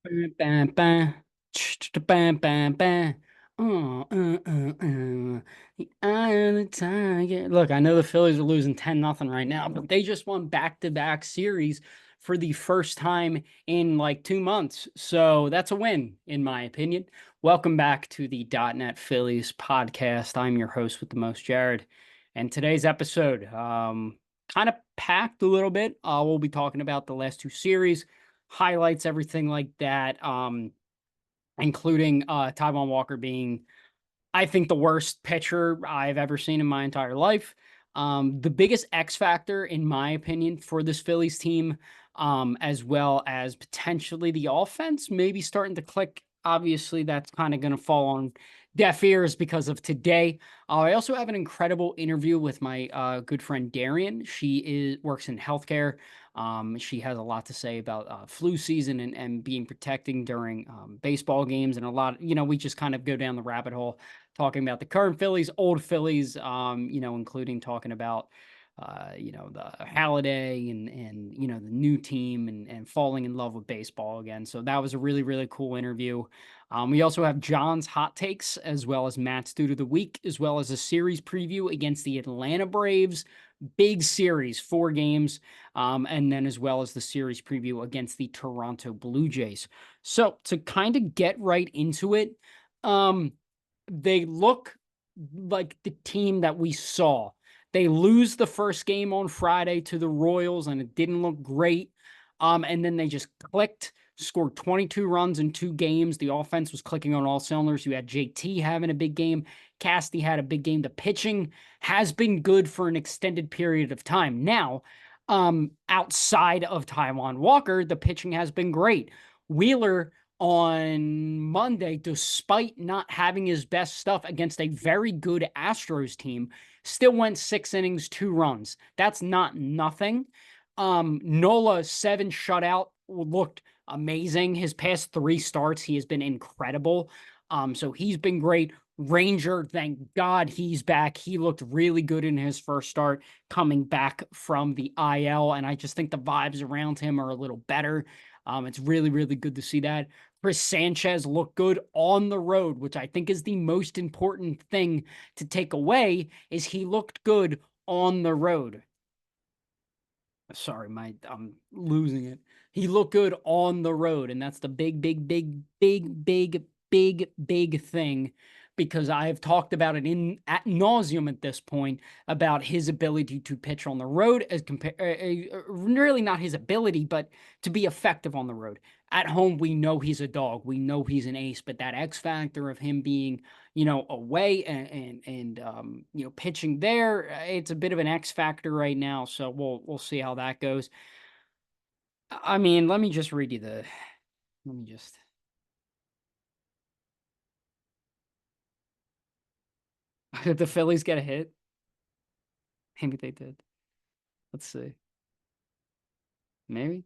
Bam, bam, bam, bam, bam. The eye of the tiger. Look, I know the Phillies are losing 10-0 right now, but they just won back-to-back series for the first time in like 2 months. So that's a win, in my opinion. Welcome back to the .NET Phillies podcast. I'm your host with the most, Jared. And today's episode, kind of packed a little bit. We'll be talking about the last two series, highlights, everything like that, including Taiwan Walker being, I think, the worst pitcher I've ever seen in my entire life. The biggest X factor, in my opinion, for this Phillies team, as well as potentially the offense, maybe starting to click. Obviously, that's kind of going to fall on deaf ears because of today. I also have an incredible interview with my good friend Darien. She works in healthcare. She has a lot to say about flu season and being protecting during baseball games, and a lot. We just kind of go down the rabbit hole talking about the current Phillies, old Phillies, including talking about, the Halliday and the new team and falling in love with baseball again. So that was a really, really cool interview. We also have John's hot takes, as well as Matt's Dude of the Week, as well as a series preview against the Atlanta Braves. Big series, 4 games, and then as well as the series preview against the Toronto Blue Jays. So to kind of get right into it, they look like the team that we saw. They lose the first game on Friday to the Royals, and it didn't look great. And then they just clicked, scored 22 runs in 2 games. The offense was clicking on all cylinders. You had JT having a big game. Casty had a big game. The pitching has been good for an extended period of time. Now, outside of Taiwan Walker, the pitching has been great. Wheeler on Monday, despite not having his best stuff against a very good Astros team, still went 6 innings, 2 runs. That's not nothing. Nola, 7 shutout, looked amazing. His past 3 starts, he has been incredible. So he's been great. Ranger, thank God he's back. He looked really good in his first start coming back from the IL, and I just think the vibes around him are a little better. It's really, really good to see that. Chris Sanchez looked good on the road, which I think is the most important thing to take away, is he looked good on the road. Sorry, I'm losing it. He looked good on the road, and that's the big, big, big, big, big, big, big thing, because I have talked about it in ad nauseum at this point about his ability to pitch on the road, as really not his ability, but to be effective on the road. At home, we know he's a dog. We know he's an ace, but that X factor of him being, away and pitching there, it's a bit of an X factor right now. So we'll see how that goes. I mean, let me just read you let me just. Did the Phillies get a hit? Maybe they did. Let's see. Maybe.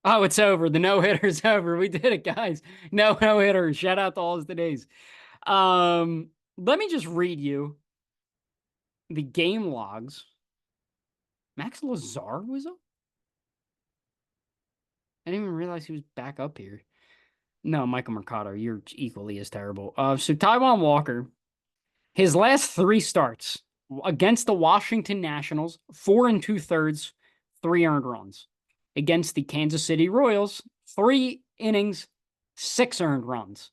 Oh, it's over. The no-hitter's over. We did it, guys. No hitter. Shout out to all the days. Let me just read you the game logs. Max Lazar was up? I didn't even realize he was back up here. No, Michael Mercado, you're equally as terrible. So Taiwan Walker, his last 3 starts against the Washington Nationals, 4 2/3, 3 earned runs. Against the Kansas City Royals, 3 innings, 6 earned runs.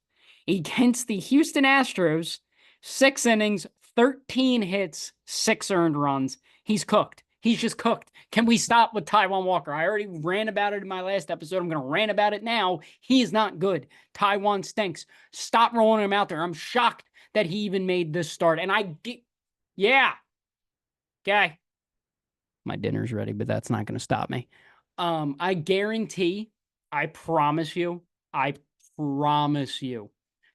Against the Houston Astros, 6 innings, 13 hits, 6 earned runs. He's cooked. He's just cooked. Can we stop with Taiwan Walker? I already ran about it in my last episode. I'm going to rant about it now. He is not good. Taiwan stinks. Stop rolling him out there. I'm shocked that he even made this start. And yeah. Okay. My dinner's ready, but that's not going to stop me. I guarantee, I promise you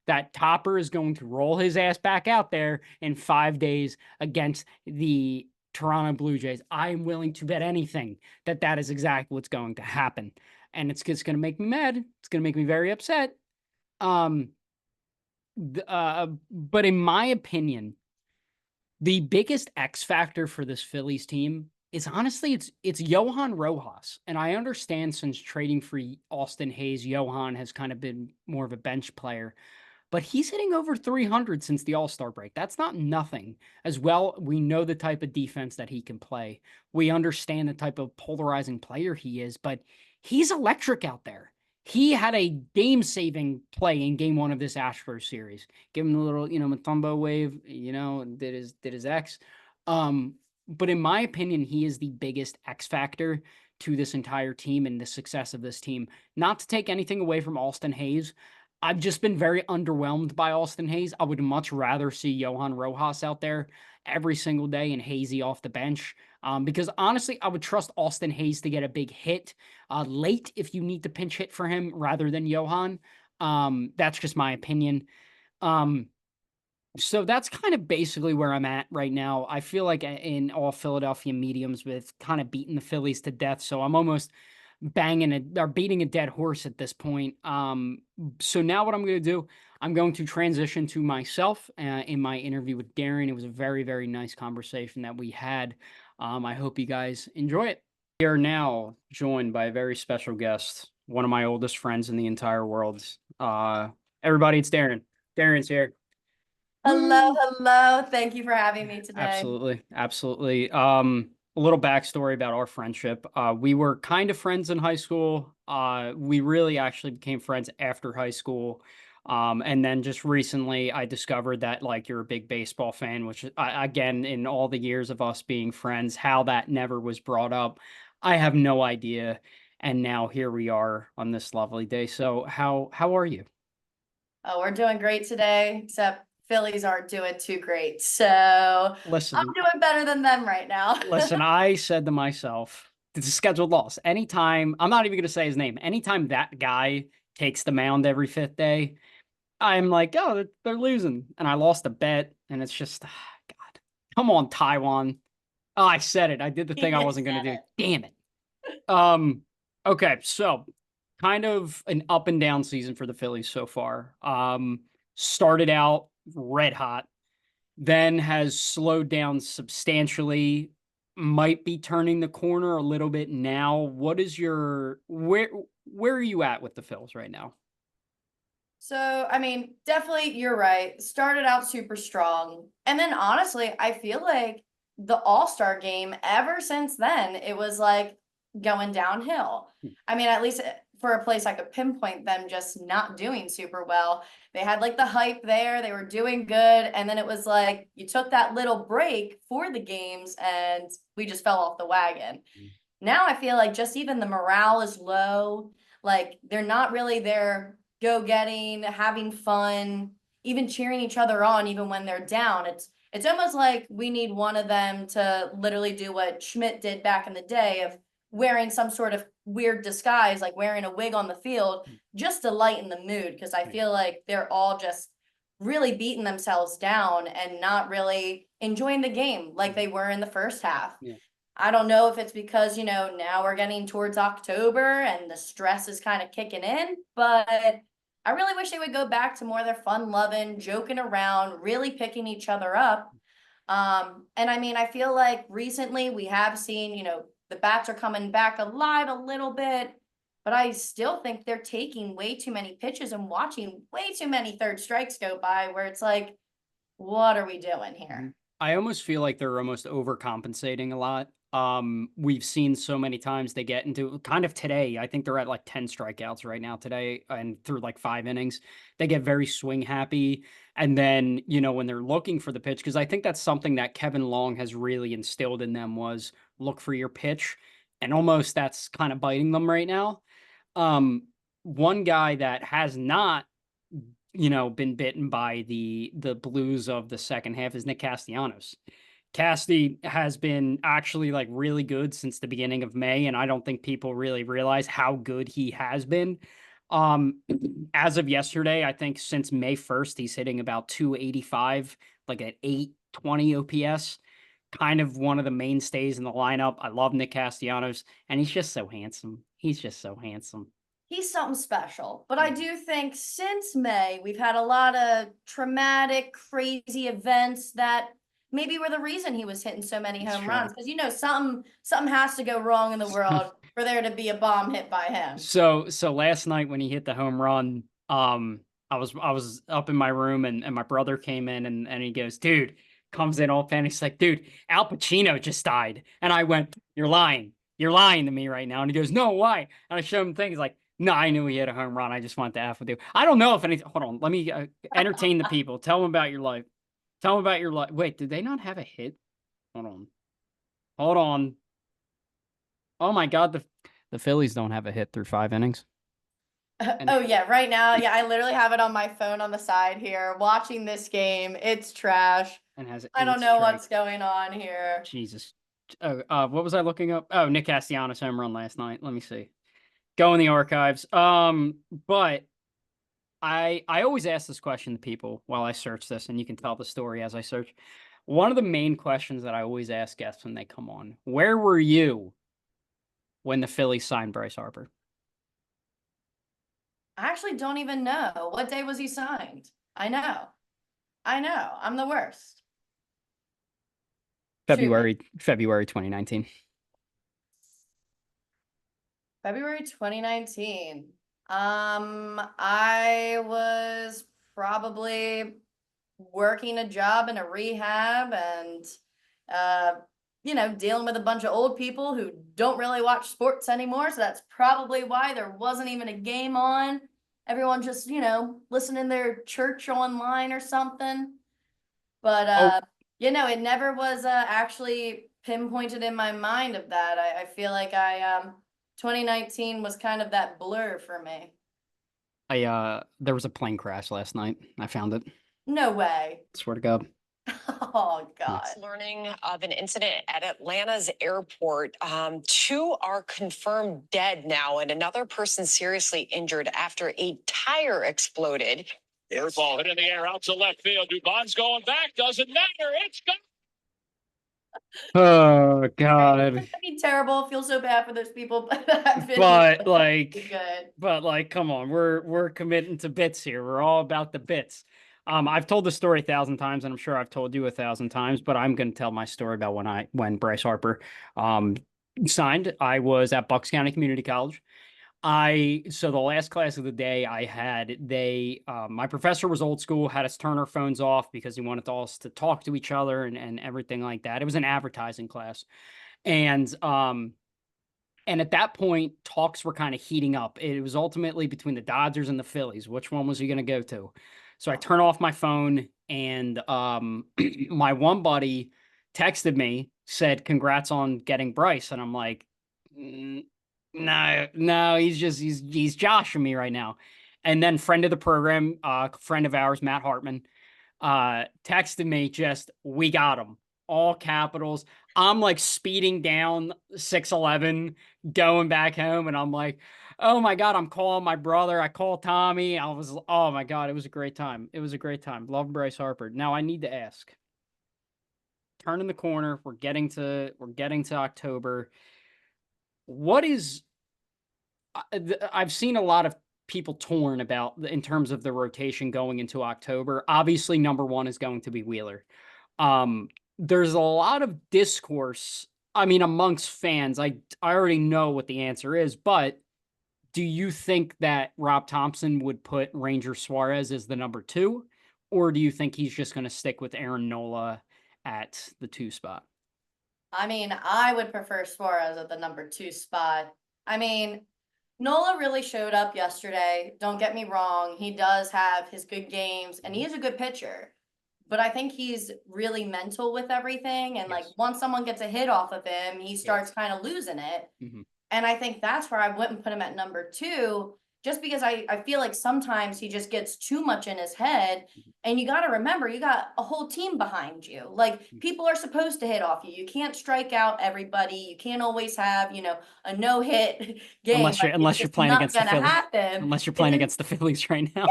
that Topper is going to roll his ass back out there in 5 days against the Toronto Blue Jays. I'm willing to bet anything that is exactly what's going to happen. And it's going to make me mad. It's going to make me very upset. But in my opinion, the biggest X factor for this Phillies team It's honestly it's Johan Rojas, and I understand since trading for Austin Hayes, Johan has kind of been more of a bench player, but he's hitting over 300 since the All-Star break. That's not nothing. As well, we know the type of defense that he can play. We understand the type of polarizing player he is, but he's electric out there. He had a game-saving play in game one of this Astros series. Give him a little, Matumbo wave, did his X. Um, but in my opinion, he is the biggest X factor to this entire team and the success of this team. Not to take anything away from Austin Hayes, I've just been very underwhelmed by Austin Hayes. I would much rather see Johan Rojas out there every single day and Hazy off the bench. Because honestly, I would trust Austin Hayes to get a big hit late if you need to pinch hit for him rather than Johan. That's just my opinion. Um, so that's kind of basically where I'm at right now. I feel like in all Philadelphia mediums with kind of beating the Phillies to death. So I'm almost beating a dead horse at this point. So now what I'm going to do, I'm going to transition to myself in my interview with Darien. It was a very, very nice conversation that we had. I hope you guys enjoy it. We are now joined by a very special guest, one of my oldest friends in the entire world. Everybody, it's Darien. Darien's here. Hello, Woo! hello. Thank you for having me today. Absolutely, absolutely. A little backstory about our friendship. We were kind of friends in high school. We really actually became friends after high school. And then just recently I discovered that like you're a big baseball fan, which again, in all the years of us being friends, how that never was brought up, I have no idea. And now here we are on this lovely day. So how are you? Oh, we're doing great today, except Phillies aren't doing too great. So Listen, I'm doing better than them right now. Listen, I said to myself, it's a scheduled loss. Anytime, I'm not even going to say his name. Anytime that guy takes the mound every fifth day, I'm like, oh, they're losing. And I lost a bet. And it's just, God, come on, Taiwan. Oh, I said it. I did the thing I You wasn't going said to do. it. Damn it. Um, okay. So kind of an up and down season for the Phillies so far. Started out red hot, then has slowed down substantially, might be turning the corner a little bit now. What is your where are you at with the Phils right now? So, I mean, definitely you're right. Started out super strong. And then honestly, I feel like the All-Star game, ever since then, it was like going downhill. I mean, at least for a place I could pinpoint them just not doing super well. They had like the hype there, they were doing good. And then it was like you took that little break for the games and we just fell off the wagon. Now I feel like just even the morale is low. Like they're not really there go getting, having fun, even cheering each other on, even when they're down. It's almost like we need one of them to literally do what Schmidt did back in the day of wearing some sort of weird disguise, like wearing a wig on the field, just to lighten the mood. Because I feel like they're all just really beating themselves down and not really enjoying the game like they were in the first half. Yeah. I don't know if it's because, now we're getting towards October and the stress is kind of kicking in, but I really wish they would go back to more of their fun loving, joking around, really picking each other up. And I mean, I feel like recently we have seen, the bats are coming back alive a little bit, but I still think they're taking way too many pitches and watching way too many third strikes go by where it's like, what are we doing here? Mhm. I almost feel like they're almost overcompensating a lot. We've seen so many times they get into kind of today. I think they're at like 10 strikeouts right now today and through like 5 innings. They get very swing happy. And then, when they're looking for the pitch, because I think that's something that Kevin Long has really instilled in them was look for your pitch. And almost that's kind of biting them right now. Um, One guy that has not been bitten by the blues of the second half is Nick Castellanos. Casty has been actually like really good since the beginning of May, and I don't think people really realize how good he has been. Um, as of yesterday, I think since May 1st, he's hitting about 285, like at 820 OPS. Kind of one of the mainstays in the lineup. I love Nick Castellanos, and he's just so handsome. He's just so handsome. He's something special. But I Yeah. do think since May, we've had a lot of traumatic, crazy events that maybe were the reason he was hitting so many It's home true. runs. Because something has to go wrong in the So, world for there to be a bomb hit by him. so last night when he hit the home run, I was up in my room and my brother came in and he goes, dude, comes in all panicked. He's like, dude, Al Pacino just died. And I went, you're lying. You're lying to me right now. And he goes, no, why? And I show him things like, no, I knew he hit a home run. I just wanted to F with you. I don't know if anything. Hold on. Let me entertain the people. Tell them about your life. Tell them about your life. Wait, did they not have a hit? Hold on. Hold on. Oh my God, the Phillies don't have a hit through 5 innings. And Oh yeah, right now, yeah, I literally have it on my phone on the side here, watching this game. It's trash. and has I eight don't know straight. what's going on here. Jesus. Oh, what was I looking up? Oh, Nick Castellanos home run last night. Let me see. Go in the archives. But I always ask this question to people while I search this, and you can tell the story as I search. One of the main questions that I always ask guests when they come on: where were you when the Phillies signed Bryce Harper? I actually don't even know. What day was he signed? I know. I know. I'm the worst. Shoot me. February 2019. February 2019. I was probably working a job in a rehab and uh dealing with a bunch of old people who don't really watch sports anymore, so that's probably why there wasn't even a game on. Everyone just, listening to their church online or something. But Oh, it never was actually pinpointed in my mind of that. I feel like I 2019 was kind of that blur for me. there was a plane crash last night. I found it. No way. Swear to God. Oh Yes. God. Learning of an incident at Atlanta's airport. Two are confirmed dead now, and another person seriously injured after a tire exploded. Air ball hit in the air out to left field. Dubon's going back. Doesn't matter. It's gone. Oh God. That'd be terrible. I feel so bad for those people, but that video But was actually good. come on, we're committing to bits here. We're all about the bits. I've told the story 1,000 times, and I'm sure I've told you 1,000 times, but I'm gonna tell my story about when Bryce Harper um signed. I was at Bucks County Community College. So the last class of the day I had, my professor was old school, had us turn our phones off because he wanted us to talk to each other and everything like that. It was an advertising class. And and at that point, talks were kind of heating up. It was ultimately between the Dodgers and the Phillies. Which one was he going to go to? So I turned off my phone, and my one buddy texted me, said, "Congrats on getting Bryce," and I'm like, No, no, he's joshing me right now." And then friend of the program, friend of ours, Matt Hartman, texted me just, "We got him," all capitals. I'm like speeding down 611, going back home, and I'm like, oh my God, I'm calling my brother. I call Tommy. Oh my God, it was a great time. It was a great time. Love Bryce Harper. Now I need to ask. Turning the corner, we're getting to October. What is I've seen a lot of people torn about in terms of the rotation going into October. Obviously, number one is going to be Wheeler. There's a lot of discourse, I mean, amongst fans. I already know what the answer is, but do you think that Rob Thompson would put Ranger Suarez as the number two, or do you think he's just going to stick with Aaron Nola at the two spot? I mean, I would prefer Suarez at the number 2 spot. I mean, Nola really showed up yesterday. Don't get me wrong. He does have his good games and he is a good pitcher. But I think he's really mental with everything. And like Yes. once someone gets a hit off of him, he starts Yes. kind of losing it. Mhm. And I think that's where I wouldn't put him at number 2, just because I feel like sometimes he just gets too much in his head. Mhm. And you got to remember, you got a whole team behind you. Like Mhm. people are supposed to hit off you. You can't strike out everybody. You can't always have, a no hit game. Unless you're Like it's unless you're just playing not against the gonna Phillies. happen. Unless you're It's playing against the Phillies right now.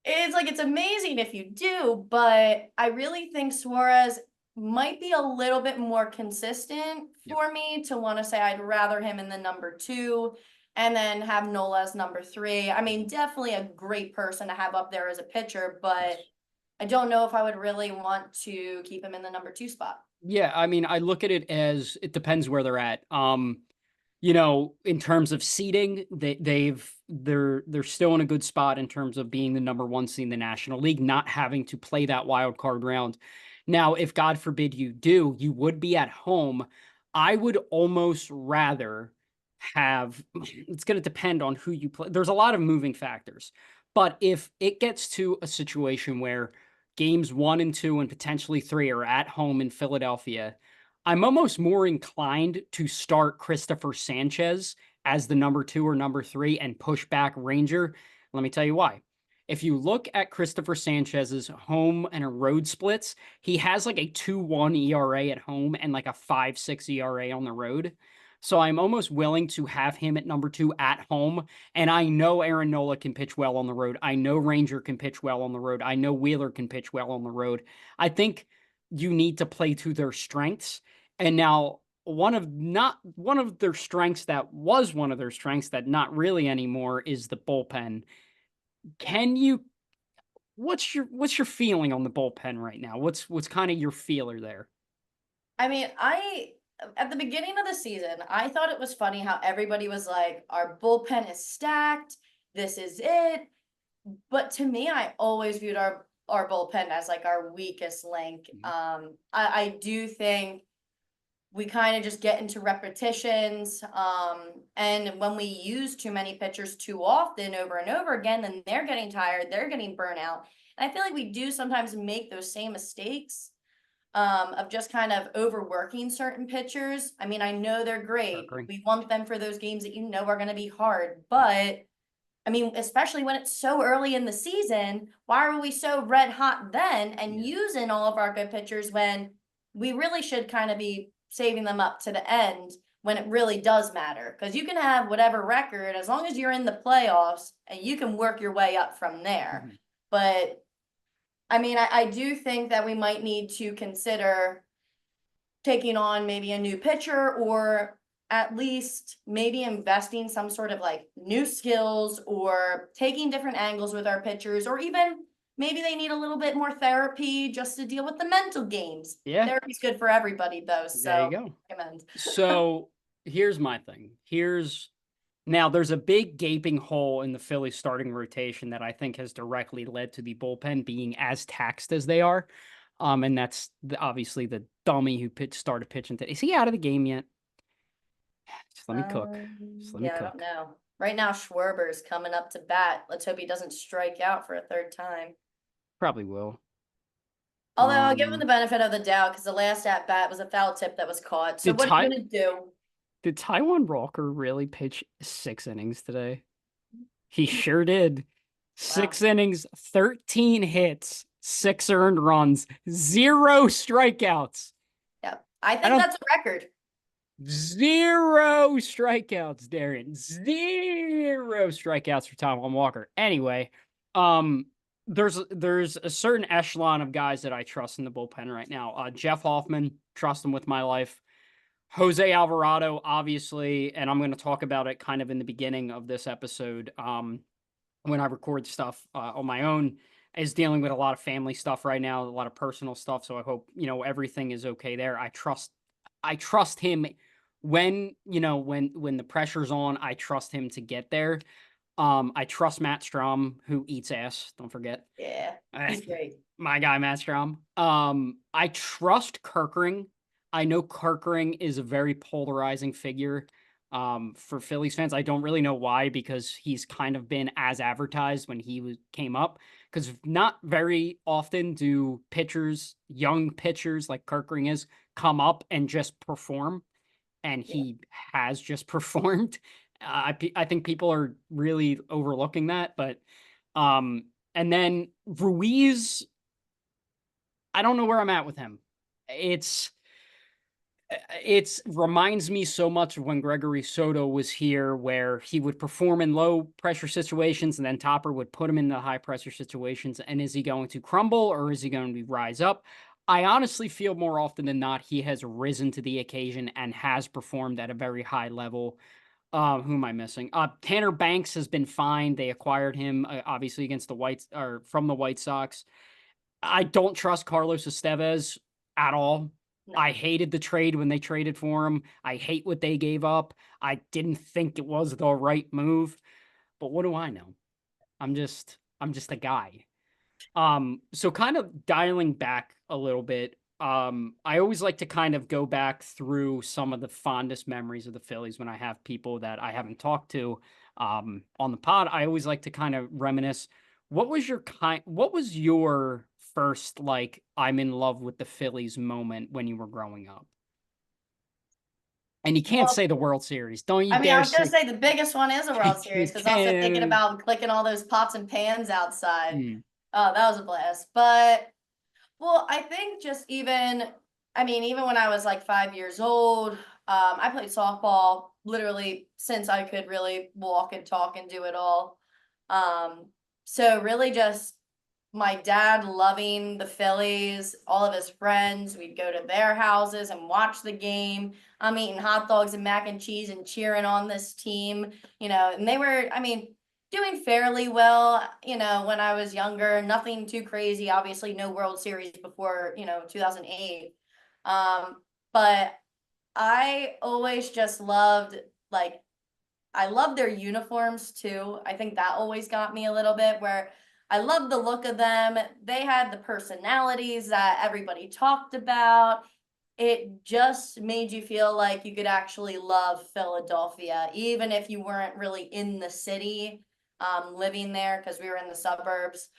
it's like it's amazing if you do, but I really think Suarez might be a little bit more consistent Yep. for me to want to say I'd rather him in the number 2 and then have Nola as number 3. I mean, definitely a great person to have up there as a pitcher, but I don't know if I would really want to keep him in the number 2 spot. Yeah, I mean, I look at it as it depends where they're at. In terms of seeding, they're still in a good spot in terms of being the number 1 seed in the National League, not having to play that wild card round. Now, if God forbid you would be at home. I would almost rather have it's going to depend on who you play. There's a lot of moving factors. But if it gets to a situation where games 1 and 2 and potentially 3 are at home in Philadelphia, I'm almost more inclined to start Christopher Sanchez as the number 2 or number 3 and push back Ranger. Let me tell you why. If you look at Christopher Sanchez's home and road splits, he has like a 2.1 ERA at home and like a 5.6 ERA on the road. So I'm almost willing to have him at number 2 at home. And I know Aaron Nola can pitch well on the road. I know Ranger can pitch well on the road. I know Wheeler can pitch well on the road. I think you need to play to their strengths. And now one of their strengths that was one of their strengths that not really anymore is the bullpen. What's your feeling on the bullpen right now? What's kind of your feeler there? I mean, at the beginning of the season, I thought it was funny how everybody was like, our bullpen is stacked. This is it. But to me, I always viewed our bullpen as like our weakest link. I do think we kind of just get into repetitions. And when we use too many pitchers too often over and over again, then they're getting tired, they're getting burnt out. And I feel like we do sometimes make those same mistakes of just kind of overworking certain pitchers. I mean, I know they're great. We want them for those games that you know are going to be hard, but I mean, especially when it's so early in the season, why are we so red hot then and using all of our good pitchers when we really should kind of be saving them up to the end when it really does matter? Because you can have whatever record as long as you're in the playoffs and you can work your way up from there. But I mean, I do think that we might need to consider taking on maybe a new pitcher, or at least maybe investing some sort of like new skills or taking different angles with our pitchers, or even maybe they need a little bit more therapy just to deal with the mental games. Yeah. Therapy's good for everybody though. So There you go. recommend. So here's my thing. Now there's a big gaping hole in the Phillies starting rotation that I think has directly led to the bullpen being as taxed as they are. And that's obviously the dummy who started pitching today. Is he out of the game yet? Just let me cook. Just let me I cook. don't know. Right now, Schwarber's coming up to bat. Let's hope he doesn't strike out for a 3rd time. Probably will. Although I'll give him the benefit of the doubt because the last at bat was a foul tip that was caught. So what are you gonna do? Did Taiwan Walker really pitch 6 innings today? He sure did. 6 innings, 13 hits, 6 earned runs, 0 strikeouts. Yeah, I think that's a record. 0 strikeouts, Darien. 0 strikeouts for Taiwan Walker. Anyway, there's a certain echelon of guys that I trust in the bullpen right now. Jeff Hoffman, trust him with my life. Jose Alvarado, obviously, and I'm going to talk about it kind of in the beginning of this episode when I record stuff on my own, is dealing with a lot of family stuff right now, a lot of personal stuff. So I hope, everything is okay there. I trust him when the pressure's on. I trust him to get there. I trust Matt Strom, who eats ass. Don't forget. Yeah, he's great. My guy, Matt Strom. I trust Kerkering. I know Kerkering is a very polarizing figure for Phillies fans. I don't really know why, because he's kind of been as advertised when he came up. Because not very often do young pitchers like Kerkering is, come up and just perform. And he has just performed. I think people are really overlooking that. But and then Ruiz, I don't know where I'm at with him. It reminds me so much of when Gregory Soto was here, where he would perform in low pressure situations and then Topper would put him in the high pressure situations. And is he going to crumble or is he going to rise up? I honestly feel more often than not he has risen to the occasion and has performed at a very high level. Who am I missing? Tanner Banks has been fine. They acquired him obviously from the White Sox. I don't trust Carlos Estevez at all. No. I hated the trade when they traded for him. I hate what they gave up. I didn't think it was the right move, but what do I know? I'm just a guy. So kind of dialing back a little bit, I always like to kind of go back through some of the fondest memories of the Phillies when I have people that I haven't talked to on the pod. I always like to kind of reminisce. What was your first like I'm in love with the Phillies moment when you were growing up? And you can't Well, say the World Series. Don't you I mean, I dare was gonna say say the biggest one is a World you Series because also thinking can. about clicking all those pots and pans outside. Mm, Oh, that was a blast. But well, I think just even, I mean, even when I was like 5 years old, I played softball literally since I could really walk and talk and do it all. Um, so really just my dad loving the Phillies, all of his friends, we'd go to their houses and watch the game. I'm eating hot dogs and mac and cheese and cheering on this team, and they were, I mean, doing fairly well, when I was younger, nothing too crazy, obviously no World Series before, 2008. But I always just loved like I love their uniforms too. I think that always got me a little bit where I love the look of them. They had the personalities that everybody talked about. It just made you feel like you could actually love Philadelphia, even if you weren't really in the city, living there because we were in the suburbs.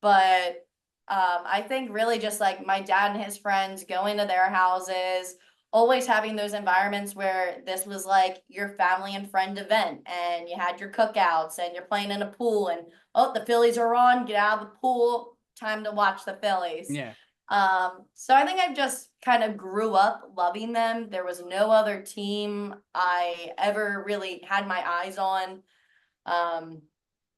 But I think really just like my dad and his friends going to their houses, always having those environments where this was like your family and friend event and you had your cookouts and you're playing in a pool and oh, the Phillies are on, get out of the pool, time to watch the Phillies. yeah. So I think I just kind of grew up loving them. There was no other team I ever really had my eyes on.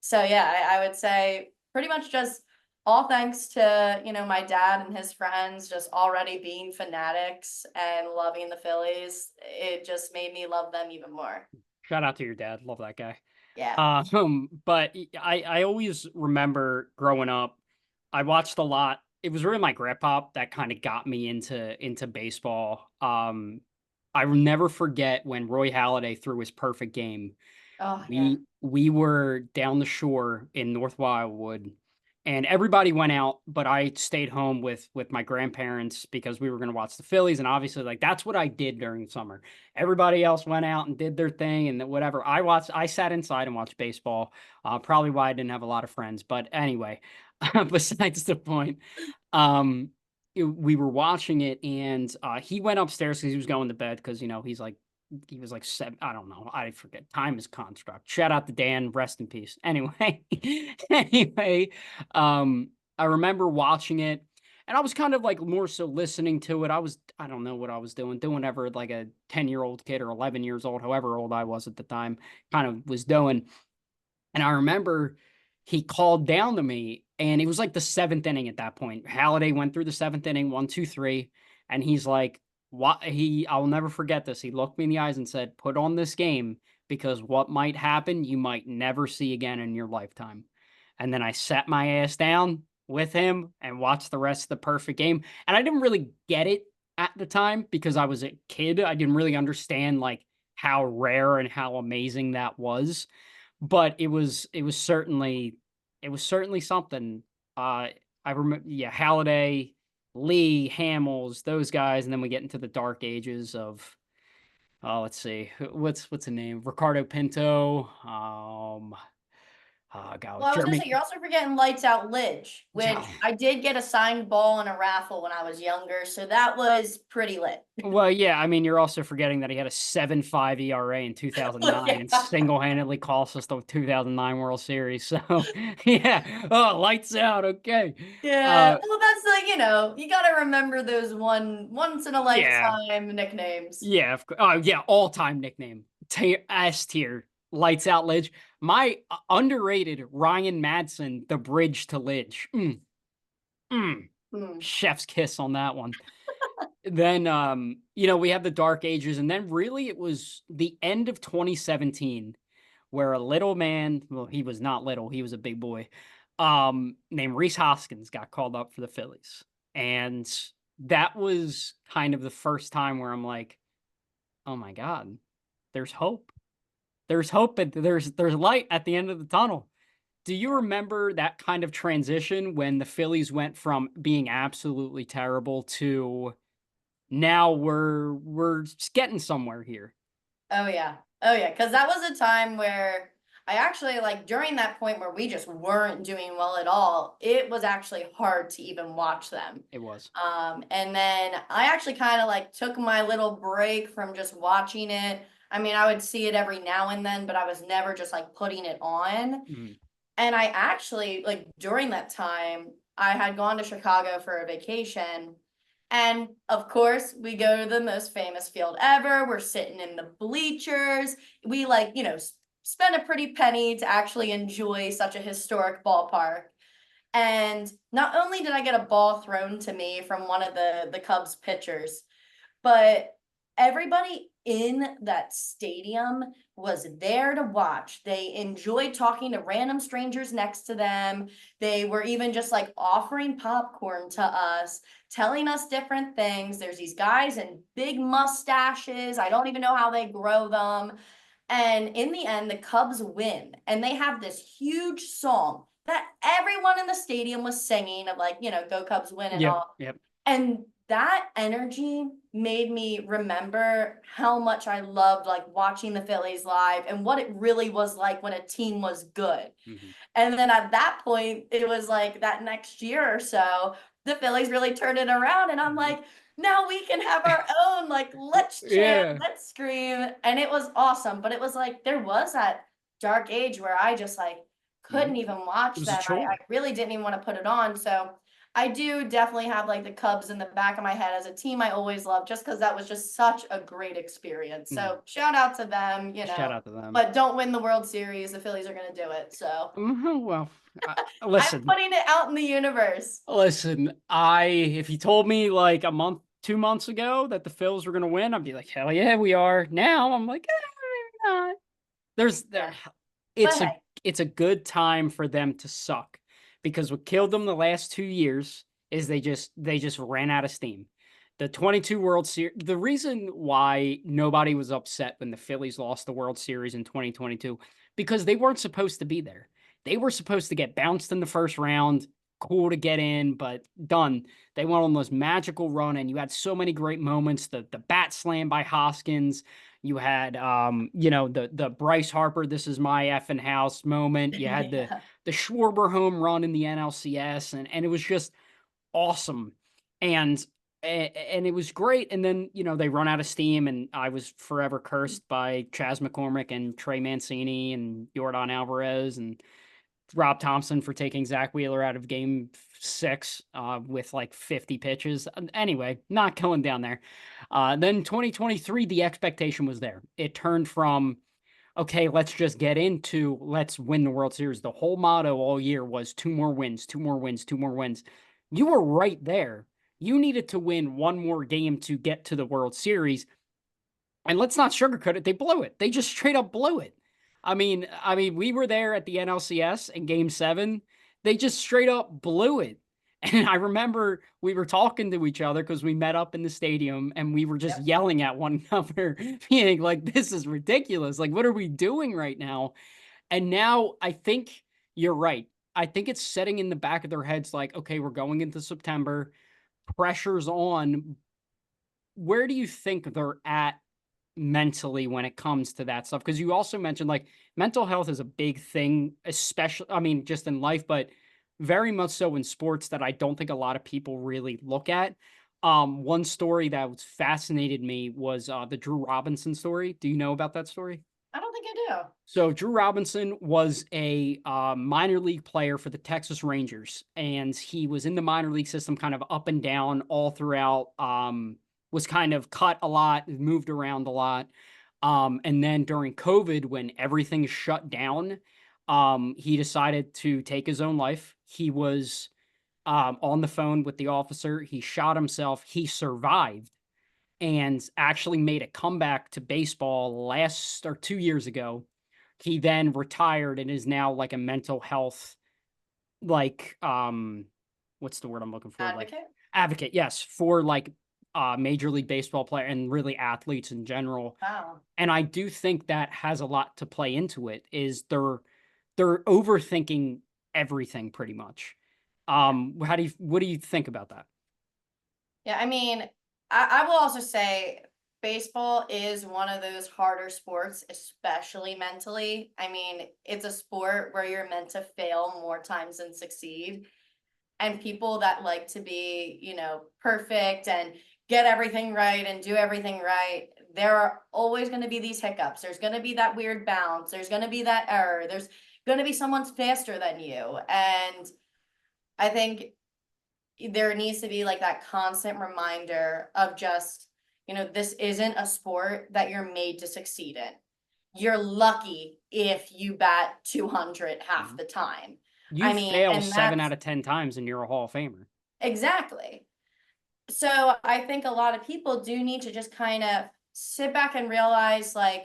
So yeah, I would say pretty much just all thanks to, my dad and his friends just already being fanatics and loving the Phillies. It just made me love them even more. Shout out to your dad. Love that guy. Yeah. But I always remember growing up, I watched a lot. It was really my grandpa that kind of got me into baseball. I will never forget when Roy Halladay threw his perfect game. Oh yeah. We were down the shore in North Wildwood, and everybody went out, but I stayed home with my grandparents because we were going to watch the Phillies, and obviously, like that's what I did during summer. Everybody else went out and did their thing, and whatever. I sat inside and watched baseball. Probably why I didn't have a lot of friends, but anyway, besides the point. Um, we were watching it, and he went upstairs because he was going to bed because he was like seven. I don't know. I forget. Time is construct. Shout out to Dan. Rest in peace. Anyway, anyway, I remember watching it, and I was kind of like more so listening to it. I don't know what I was doing whatever like a 10-year-old kid or 11 years old, however old I was at the time, kind of was doing. And I remember he called down to me, and it was like the seventh inning at that point. Halladay went through the seventh inning, 1, 2, 3, and he's like, "What?" I'll never forget this. He looked me in the eyes and said, "Put on this game because what might happen, you might never see again in your lifetime." And then I sat my ass down with him and watched the rest of the perfect game. And I didn't really get it at the time because I was a kid. I didn't really understand like how rare and how amazing that was, but it was certainly something. I remember, yeah, Halladay, Lee, Hamels, those guys, and then we get into the dark ages of, let's see, what's the name? Ricardo Pinto. God, Well, I was gonna Jeremy. say you're also forgetting Lights Out Lidge, which I did get a signed ball in a raffle when I was younger, so that was pretty lit. Well, yeah, I mean, you're also forgetting that he had a 7.5 ERA in 2009 and Yeah. single-handedly cost us the 2009 World Series. So, yeah, oh, lights out. Okay. Yeah, well, that's like, you gotta remember those once in a Yeah, lifetime nicknames. yeah, oh, yeah, all-time nickname. S tier, lights out Lidge. My underrated Ryan Madsen, the bridge to Lidge. Mm. Hmm. Chef's kiss on that one. Then we have the dark ages, and then really it was the end of 2017 where a little man, well, he was not little, he was a big boy, named Reese Hoskins got called up for the Phillies. And that was kind of the first time where I'm like, oh my God, there's hope. There's hope and there's light at the end of the tunnel. Do you remember that kind of transition when the Phillies went from being absolutely terrible to now we're just getting somewhere here? Oh yeah. Oh yeah. Cause that was a time where I actually like during that point where we just weren't doing well at all, it was actually hard to even watch them. It was. And then I actually kind of like took my little break from just watching it. I mean, I would see it every now and then, but I was never just like putting it on. Mhm. And I actually, like, during that time, I had gone to Chicago for a vacation. And of course, we go to the most famous field ever. We're sitting in the bleachers. We, like, spend a pretty penny to actually enjoy such a historic ballpark. And not only did I get a ball thrown to me from one of the Cubs pitchers, but everybody in that stadium was there to watch. They enjoyed talking to random strangers next to them. They were even just like offering popcorn to us, telling us different things. There's these guys in big mustaches. I don't even know how they grow them. And in the end, the Cubs win. And they have this huge song that everyone in the stadium was singing of like, go Cubs win and Yep, all. yep. And that energy made me remember how much I loved like watching the Phillies live and what it really was like when a team was good. Mhm. And then at that point, it was like that next year or so, the Phillies really turned it around. And I'm Mhm. like, now we can have our own, like, let's chant, Yeah. let's scream. And it was awesome. But it was like, there was that dark age where I just like couldn't Mhm. even It watch was a them. I chore. really didn't even want to put it on. So I do definitely have like the Cubs in the back of my head as a team I always loved, just because that was just such a great experience. Mhm. So shout out to them, Shout out to them. but don't win the World Series. The Phillies are going to do it. So Well, I'm listen, putting it out in the universe. listen. If you told me like a month, 2 months ago that the Phils were gonna win, I'd be like, hell yeah, we are. Now I'm like, maybe not. There's there. Yeah. But It's a hey, it's a good time for them to suck because what killed them the last 2 years is they just ran out of steam. The 22 World Series. The reason why nobody was upset when the Phillies lost the World Series in 2022 because they weren't supposed to be there. They were supposed to get bounced in the first round. Cool to get in, but done. They went on this magical run, and you had so many great moments. The bat slam by Hoskins. You had the Bryce Harper, this is my effing house moment. You had the yeah, the Schwarber home run in the NLCS, and it was just awesome. And and it was great. And then, they run out of steam, and I was forever cursed by Chas McCormick and Trey Mancini and Jordan Alvarez and Rob Thompson for taking Zach Wheeler out of game 6 with like 50 pitches. Anyway, not going down there. Then 2023, the expectation was there. It turned from, okay, let's just get into, let's win the World Series. The whole motto all year was 2 more wins, 2 more wins, 2 more wins. You were right there. You needed to win one more game to get to the World Series. And let's not sugarcoat it. They blew it. They just straight up blew it. I mean, we were there at the NLCS in Game 7. They just straight up blew it. And I remember we were talking to each other because we met up in the stadium and we were just yep. yelling at one another, being like, "This is ridiculous! Like, what are we doing right now?" And now I think you're right. I think it's setting in the back of their heads, like, okay, we're going into September, pressure's on. Where do you think they're at mentally when it comes to that stuff? Because you also mentioned like mental health is a big thing, especially, I mean, just in life, but very much so in sports that I don't think a lot of people really look at. One story that was fascinated me was the Drew Robinson story. Do you know about that story? I don't think I do. So Drew Robinson was a minor league player for the Texas Rangers, and he was in the minor league system, kind of up and down all throughout. Was kind of cut a lot, moved around a lot, and then during COVID, when everything shut down, he decided to take his own life. He was on the phone with the officer. He shot himself. He survived and actually made a comeback to baseball last or 2 years ago. He then retired and is now like a mental health like what's the word I'm looking for? Like Advocate. advocate, yes, for like Major League Baseball player and really athletes in general. Wow. And I do think that has a lot to play into it, is they're overthinking everything pretty much. What do you think about that? Yeah, I mean, I will also say baseball is one of those harder sports, especially mentally. I mean, it's a sport where you're meant to fail more times than succeed. And people that like to be, perfect and get everything right and do everything right, there are always going to be these hiccups. There's going to be that weird bounce. There's going to be that error. There's going to be someone's faster than you. And I think there needs to be like that constant reminder of just, this isn't a sport that you're made to succeed in. You're lucky if you bat 200 half the time. You I mean, fail and 7 that's out of 10 times and you're a Hall of Famer. exactly. So I think a lot of people do need to just kind of sit back and realize like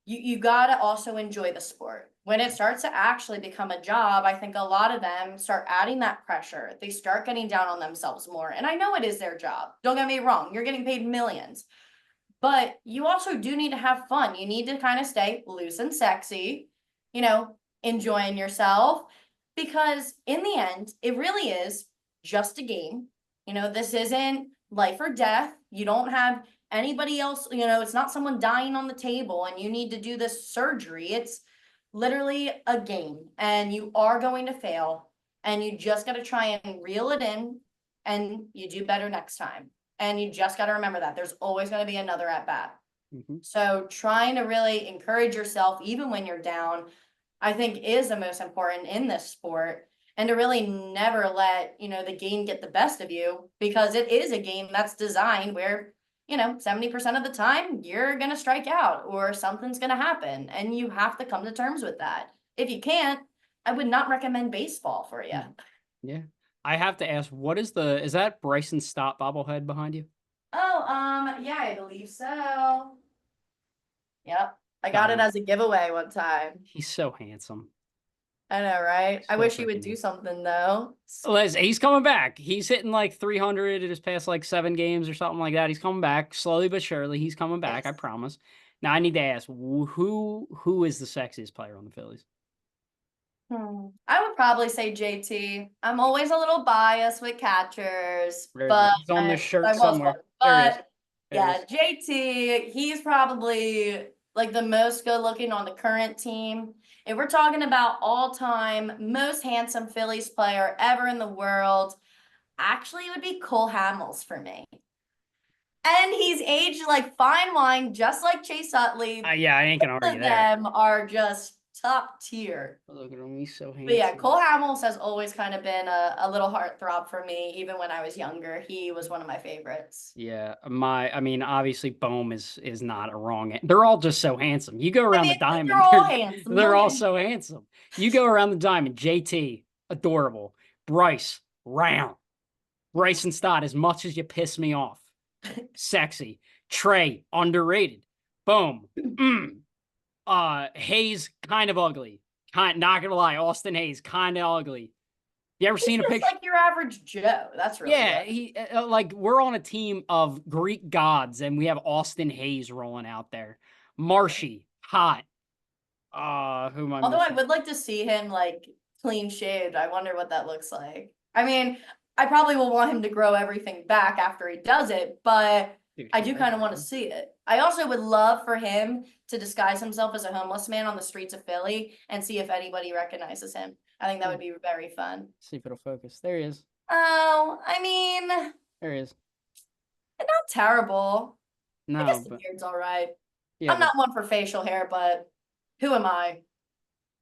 you got to also enjoy the sport. When it starts to actually become a job, I think a lot of them start adding that pressure. They start getting down on themselves more. And I know it is their job. Don't get me wrong. You're getting paid millions. But you also do need to have fun. You need to kind of stay loose and sexy, enjoying yourself. Because in the end, it really is just a game. This isn't life or death. You don't have anybody else, it's not someone dying on the table and you need to do this surgery. It's literally a game and you are going to fail and you just got to try and reel it in and you do better next time. And you just got to remember that there's always going to be another at bat. So trying to really encourage yourself, even when you're down, I think is the most important in this sport. And to really never let, the game get the best of you, because it is a game that's designed where, 70% of the time you're going to strike out or something's going to happen. And you have to come to terms with that. If you can't, I would not recommend baseball for you. Yeah. I have to ask, is that Bryson Stott bobblehead behind you? Oh, yeah, I believe so. Yep. I got it as a giveaway one time. He's so handsome. I know, right? I So wish he would freaking do something though. Listen, he's coming back. He's hitting like 300 in his past like 7 games or something like that. He's coming back slowly but surely. He's coming back. I promise. Now I need to ask, who is the sexiest player on the Phillies? I would probably say JT. I'm always a little biased with catchers, Very but good. He's on this shirt I was somewhere. one. There he is. But There he yeah, is. JT, he's probably like the most good looking on the current team. If we're talking about all time most handsome Phillies player ever in the world, actually it would be Cole Hamels for me. And he's aged like fine wine, just like Chase Utley. Yeah, I ain't gonna Both argue of there. them are just top tier. Look at him, he's so handsome. But yeah, Cole Hamels has always kind of been a little heartthrob for me, even when I was younger. He was one of my favorites. Yeah, I mean, obviously, Bohm is not a wrong. They're all just so handsome. You go around the diamond, they're all handsome. they're all so handsome. You go around the diamond, JT, adorable. Bryce, round. Bryson Stott, as much as you piss me off, sexy. Trey, underrated. Boom. Hayes, kind of ugly. Not gonna lie, Austin Hayes, kind of ugly. You ever seen a picture? Like your average Joe. That's really Yeah, good. he like we're on a team of Greek gods, and we have Austin Hayes rolling out there. Marshy, hot. Who am I Although I missing? would like to see him like clean shaved. I wonder what that looks like. I mean, I probably will want him to grow everything back after he does it, but Dude, I do kind of want to see it. I also would love for him to disguise himself as a homeless man on the streets of Philly and see if anybody recognizes him. I think that would be very fun. See if it'll focus. There he is. Oh, I mean, There he is. not terrible. No, I guess the but beard's all right. yeah, I'm not one for facial hair, but who am I?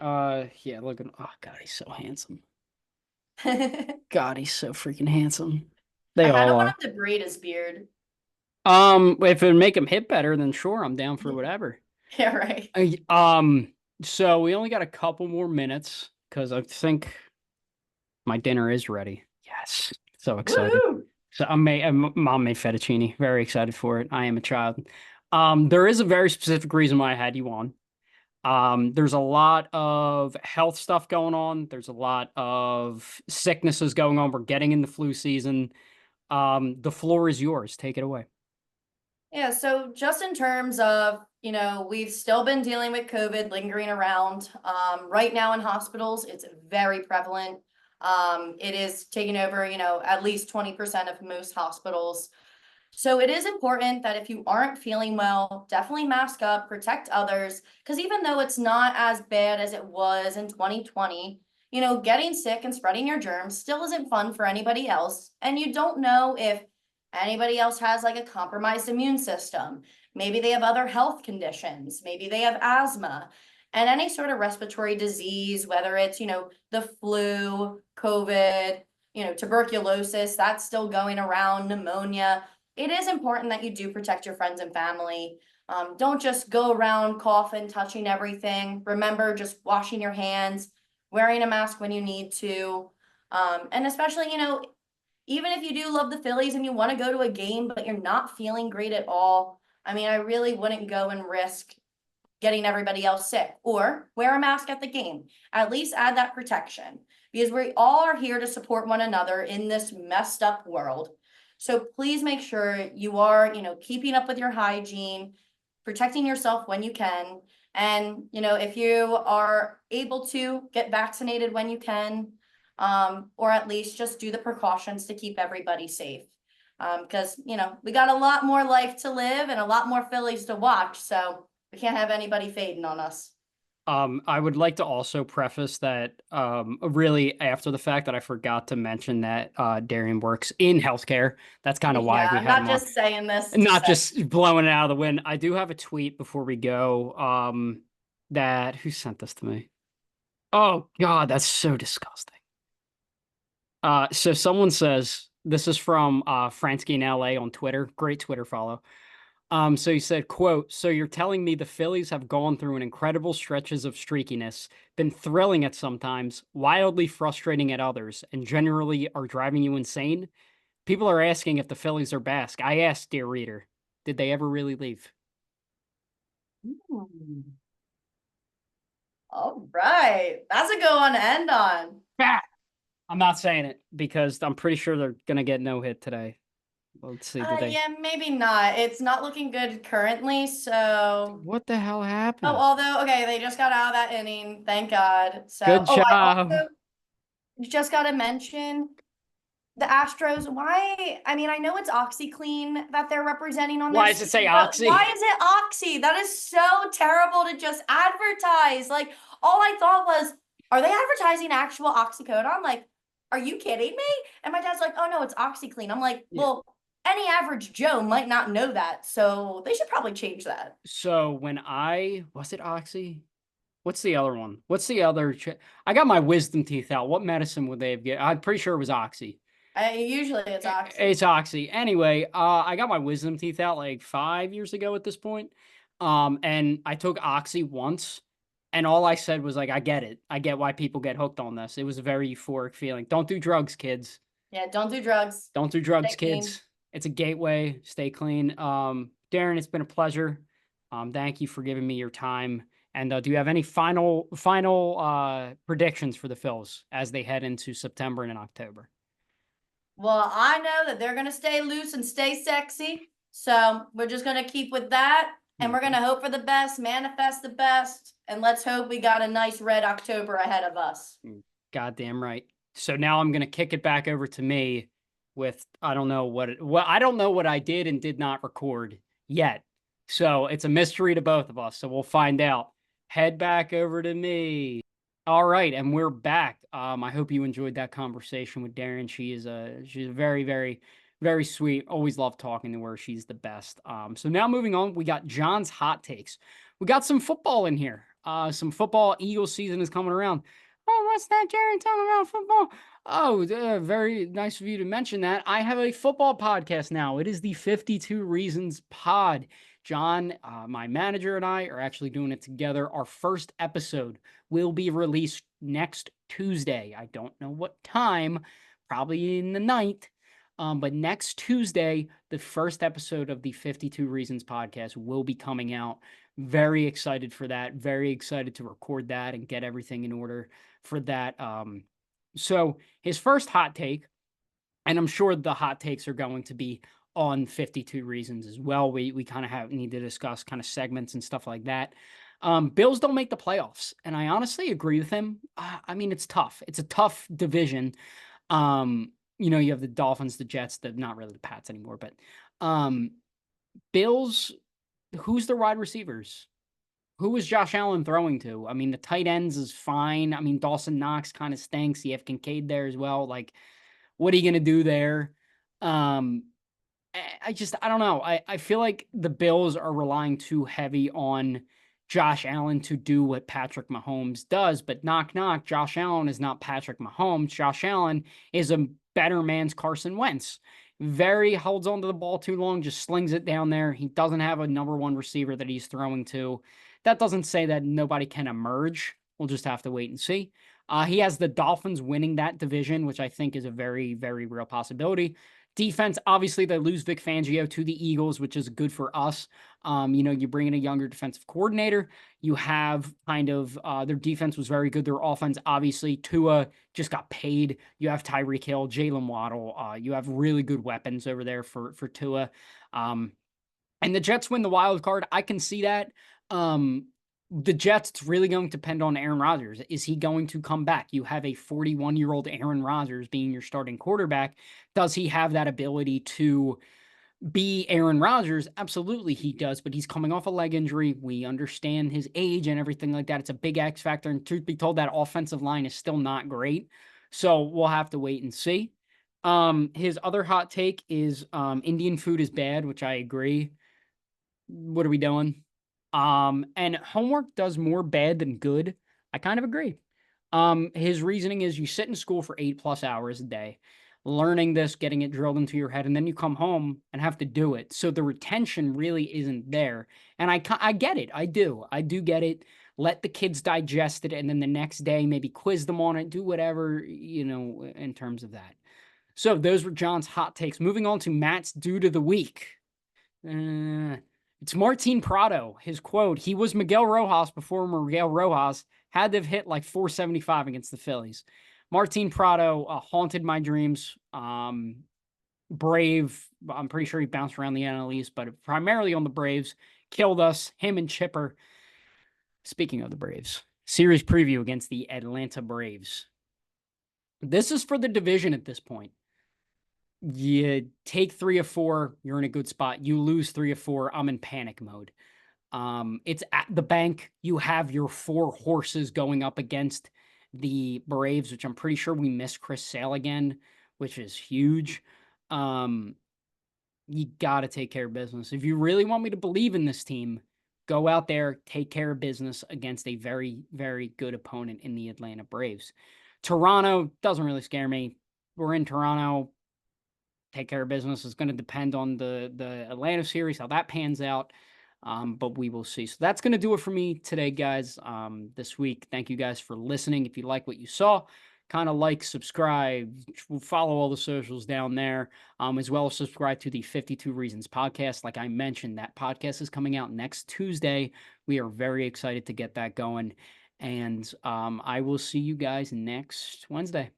yeah. Look at oh god, he's so handsome. I God, he's so freaking handsome. They kind of all want are. him to braid his beard. If it would make him hit better, then sure, I'm down for whatever. Yeah, right. So we only got a couple more minutes because I think my dinner is ready. Yes, so excited. Woo-hoo! So Mom made fettuccine. Very excited for it. I am a child. There is a very specific reason why I had you on. There's a lot of health stuff going on. There's a lot of sicknesses going on. We're getting in the flu season. The floor is yours. Take it away. Yeah, so just in terms of, we've still been dealing with COVID lingering around. Right now in hospitals, it's very prevalent. It is taking over, at least 20% of most hospitals. So it is important that if you aren't feeling well, definitely mask up, protect others, because even though it's not as bad as it was in 2020, getting sick and spreading your germs still isn't fun for anybody else. And you don't know if anybody else has like a compromised immune system. Maybe they have other health conditions, maybe they have asthma, and any sort of respiratory disease, whether it's, the flu, COVID, tuberculosis, that's still going around, pneumonia. It is important that you do protect your friends and family. Don't just go around coughing, touching everything. Remember, just washing your hands, wearing a mask when you need to. And especially, even if you do love the Phillies and you want to go to a game, but you're not feeling great at all, I mean, I really wouldn't go and risk getting everybody else sick, or wear a mask at the game. At least add that protection, because we all are here to support one another in this messed up world. So please make sure you are, keeping up with your hygiene, protecting yourself when you can. And, if you are able to, get vaccinated when you can, or at least just do the precautions to keep everybody safe. Because, we got a lot more life to live and a lot more Phillies to watch. So we can't have anybody fading on us. I would like to also preface that really after the fact that I forgot to mention that Darien works in healthcare. That's kind of why Yeah, we I'm had not him on. just saying this. Not just blowing it out of the wind. I do have a tweet before we go. That who sent this to me? Oh God, that's so disgusting. So someone says this is from Fransky in LA on Twitter. Great Twitter follow. So he said, quote, "So you're telling me the Phillies have gone through an incredible stretches of streakiness, been thrilling at sometimes, wildly frustrating at others, and generally are driving you insane? People are asking if the Phillies are back. I asked, dear reader, did they ever really leave?" All right, that's a good one to end on. Bah! I'm not saying it because I'm pretty sure they're gonna get no hit today. Let's see, did they? Yeah, maybe not. It's not looking good currently, so. What the hell Oh, happened? although, okay, they just got out of that inning, thank God. So, Good I job. also just got to mention the Astros. Why? I mean, I know it's OxyClean that they're representing on Why their does it say seat, but Oxy? why is it Oxy? That is so terrible to just advertise. Like, all I thought was, are they advertising actual oxycodone? I'm like, are you kidding me? And my dad's like, oh no, it's OxyClean. I'm like, Yeah. well, any average Joe might not know that, so they should probably change that. So when was it Oxy? What's the other one? What's the other? I got my wisdom teeth out. What medicine would they have given? I'm pretty sure it was Oxy. Usually it's Oxy. It's Oxy. Anyway, I got my wisdom teeth out like 5 years ago at this point. And I took Oxy once, and all I said was like, I get it. I get why people get hooked on this. It was a very euphoric feeling. Don't do drugs, kids. Yeah, don't do drugs. Don't do drugs, Stay clean. kids. It's a gateway. Stay clean. Darren, it's been a pleasure. Thank you for giving me your time. And do you have any final predictions for the Phils as they head into September and in October? Well, I know that they're going to stay loose and stay sexy. So we're just going to keep with that. And we're going to hope for the best, manifest the best. And let's hope we got a nice red October ahead of us. Goddamn right. So now I'm going to kick it back over to me with, I don't know I don't know what I did and did not record yet. So it's a mystery to both of us. So we'll find out. Head back over to me. All right, and we're back. I hope you enjoyed that conversation with Darren. She's very, very, very sweet. Always love talking to her. She's the best. So now moving on, we got John's hot takes. We got some football in here. Some football. Eagle season is coming around. Oh, what's that, Darren, talking about football? Oh, very nice of you to mention that. I have a football podcast now. It is the 52 Reasons Pod. John, my manager, and I are actually doing it together. Our first episode will be released next Tuesday. I don't know what time, probably in the night. But next Tuesday, the first episode of the 52 Reasons podcast will be coming out. Very excited for that. Very excited to record that and get everything in order for that. So his first hot take, and I'm sure the hot takes are going to be on 52 Reasons as well. We kind of need to discuss kind of segments and stuff like that. Bills don't make the playoffs, and I honestly agree with him. I mean, it's tough. It's a tough division. You have the Dolphins, the Jets, not really the Pats anymore, but Bills. Who's the wide receivers? Who was Josh Allen throwing to? I mean, the tight ends is fine. I mean, Dawson Knox kind of stinks. You have Kincaid there as well. Like, what are you gonna do there? I don't know. I feel like the Bills are relying too heavy on Josh Allen to do what Patrick Mahomes does, but knock knock, Josh Allen is not Patrick Mahomes. Josh Allen is a better man's Carson Wentz. Very holds on to the ball too long, just slings it down there. He doesn't have a number one receiver that he's throwing to. That doesn't say that nobody can emerge. We'll just have to wait and see. He has the Dolphins winning that division, which I think is a very, very real possibility. Defense, obviously, they lose Vic Fangio to the Eagles, which is good for us. You bring in a younger defensive coordinator. You have kind of their defense was very good. Their offense, obviously, Tua just got paid. You have Tyreek Hill, Jalen Waddle. You have really good weapons over there for Tua. And the Jets win the wild card. I can see that. The Jets, it's really going to depend on Aaron Rodgers. Is he going to come back? You have a 41-year-old Aaron Rodgers being your starting quarterback. Does he have that ability to be Aaron Rodgers? Absolutely he does, but he's coming off a leg injury. We understand his age and everything like that. It's a big X factor, and truth be told, that offensive line is still not great. So we'll have to wait and see. His other hot take is Indian food is bad, which I agree. What are we doing? And homework does more bad than good. I kind of agree. His reasoning is you sit in school for 8+ hours a day, learning this, getting it drilled into your head, and then you come home and have to do it. So the retention really isn't there. And I get it. I do get it. Let the kids digest it, and then the next day maybe quiz them on it, do whatever, in terms of that. So those were John's hot takes. Moving on to Matt's Dude of the Week. It's Martin Prado. His quote, he was Miguel Rojas before Miguel Rojas had to have hit like 475 against the Phillies. Martin Prado haunted my dreams. Brave. I'm pretty sure he bounced around the NL East, but primarily on the Braves. Killed us. Him and Chipper. Speaking of the Braves, series preview against the Atlanta Braves. This is for the division at this point. You take 3 of 4, you're in a good spot. You lose 3 of 4, I'm in panic mode. It's at the bank. You have your 4 horses going up against the Braves, which I'm pretty sure we missed Chris Sale again, which is huge. You got to take care of business. If you really want me to believe in this team, go out there, take care of business against a very, very good opponent in the Atlanta Braves. Toronto doesn't really scare me. We're in Toronto. Take care of business. It's going to depend on the Atlanta series, how that pans out. But we will see. So that's going to do it for me today, guys, this week. Thank you guys for listening. If you like what you saw, kind of like, subscribe, follow all the socials down there, as well as subscribe to the 52 Reasons podcast. Like I mentioned, that podcast is coming out next Tuesday. We are very excited to get that going. And I will see you guys next Wednesday.